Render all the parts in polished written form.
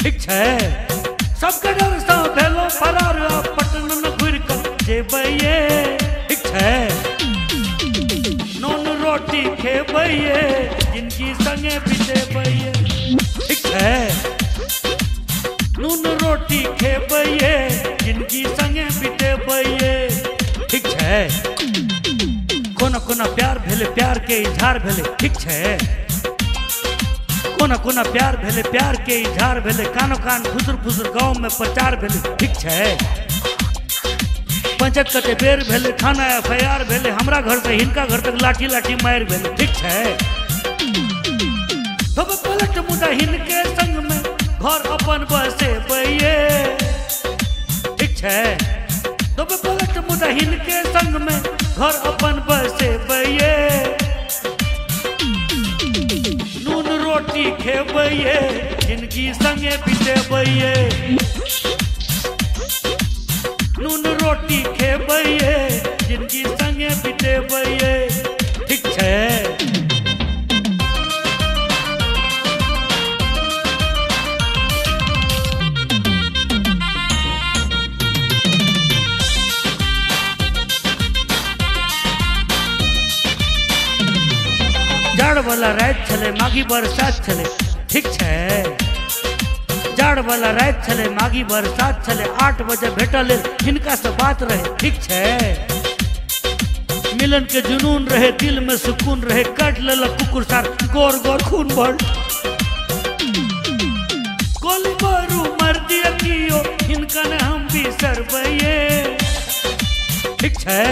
ठीक है। सबके डर सा भेलो फरार पटन न घुर कर जेबैये। ठीक है। नून रोटी खेबैये जिंदगी संगे बितेबैये। ठीक है। नून रोटी खेबैये जिंदगी संगे बितेबैये। ठीक है। कोना कोना प्यार भेले प्यार के इजहार भेले। ठीक है। कोना कोना प्यार भेले प्यार के इजहार भेले। कानो कान फुसुर फुसुर गाँव में प्रचार भेले। ठीक है। पंचायत कते बेर भेले थाना FIR भेले। हमरा घर से हिनका घर तक लाठी लाठी मार भेले। ठीक है। तब पलट मुदा हिनके संग में घर अपन बसे बैये। ठीक है। तब पलट मुदा हिनके संग में घर अपन बसे बैये। नून रोटी खेबैये जिंदगी संगे बितेबैये। नून रोटी खेबैये जिंदगी संगे बितेबैये। ठीक है। जाड़ वाला रात छले मागी बरसात छले। ठीक है। जाड़ वाला रात छले मागी बरसात छले। 8 बजे भेटल हिनका से बात रहे। ठीक है। मिलन के जुनून रहे दिल में सुकून रहे। काट लेला कुकुर सार गोर गोर खून बढ़। गोली बारू मर दिया कियो हिनका ने हम भी सरबैये। ठीक है।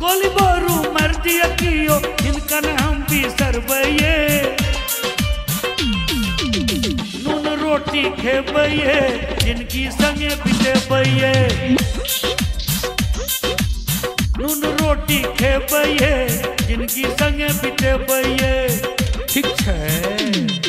गोली बारू मर दिया कियो हिनका ने हम भी सरबैये। नून रोटी खेबैये जिंदगी संगे बितेबैये। नून रोटी खेबैये जिंदगी संगे बितेबैये। ठीक है।